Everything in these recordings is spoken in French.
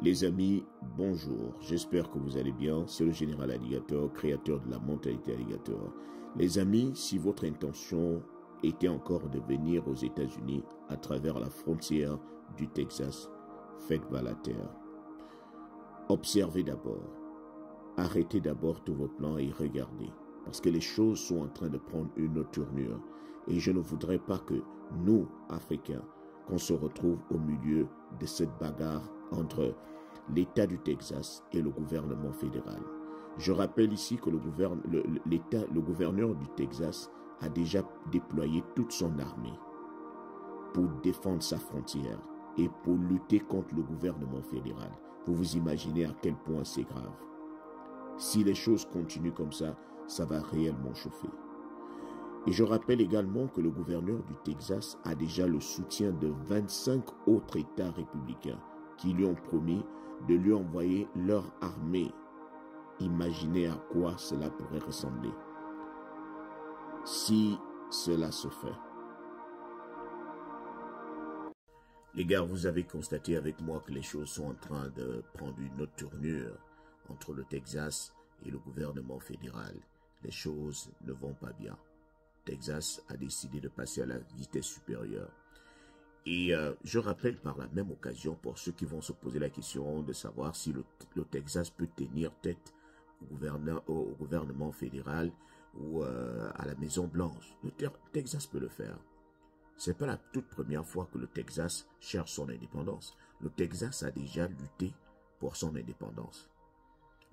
Les amis, bonjour, j'espère que vous allez bien. C'est le général Alligator, créateur de la mentalité Alligator. Les amis, si votre intention était encore de venir aux États-Unis à travers la frontière du Texas, faites bas la terre. Observez d'abord, arrêtez d'abord tous vos plans et regardez, parce que les choses sont en train de prendre une autre tournure. Et je ne voudrais pas que nous, Africains, qu'on se retrouve au milieu de cette bagarre entre l'État du Texas et le gouvernement fédéral. Je rappelle ici que le gouverneur du Texas a déjà déployé toute son armée pour défendre sa frontière et pour lutter contre le gouvernement fédéral. Vous vous imaginez à quel point c'est grave. Si les choses continuent comme ça, ça va réellement chauffer. Et je rappelle également que le gouverneur du Texas a déjà le soutien de 25 autres États républicains qui lui ont promis de lui envoyer leur armée. Imaginez à quoi cela pourrait ressembler si cela se fait. Les gars, vous avez constaté avec moi que les choses sont en train de prendre une autre tournure entre le Texas et le gouvernement fédéral. Les choses ne vont pas bien. Texas a décidé de passer à la vitesse supérieure. Et je rappelle par la même occasion, pour ceux qui vont se poser la question de savoir si le Texas peut tenir tête au gouvernement fédéral ou à la Maison Blanche. Le Texas peut le faire. Ce n'est pas la toute première fois que le Texas cherche son indépendance. Le Texas a déjà lutté pour son indépendance.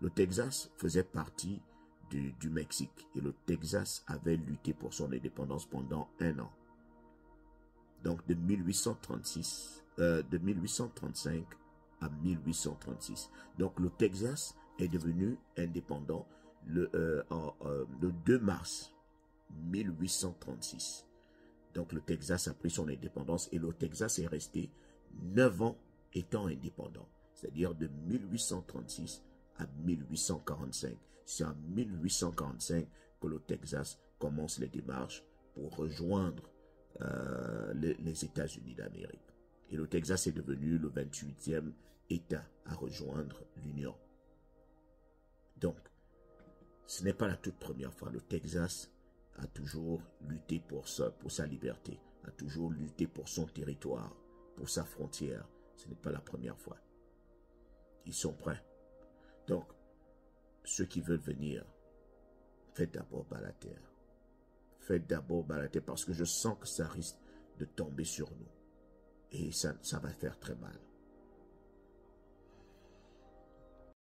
Le Texas faisait partie du Mexique et le Texas avait lutté pour son indépendance pendant 1 an. Donc de 1835 à 1836. Donc le Texas est devenu indépendant le 2 mars 1836. Donc le Texas a pris son indépendance et le Texas est resté 9 ans étant indépendant. C'est-à-dire de 1836 à 1845. C'est en 1845 que le Texas commence les démarches pour rejoindre les États-Unis d'Amérique. Et le Texas est devenu le 28e État à rejoindre l'Union. Donc, ce n'est pas la toute première fois. Le Texas a toujours lutté pour sa liberté, a toujours lutté pour son territoire, pour sa frontière. Ce n'est pas la première fois. Ils sont prêts. Donc, ceux qui veulent venir, faites d'abord bas la terre. Faites d'abord bas la terre parce que je sens que ça risque de tomber sur nous. Et ça va faire très mal.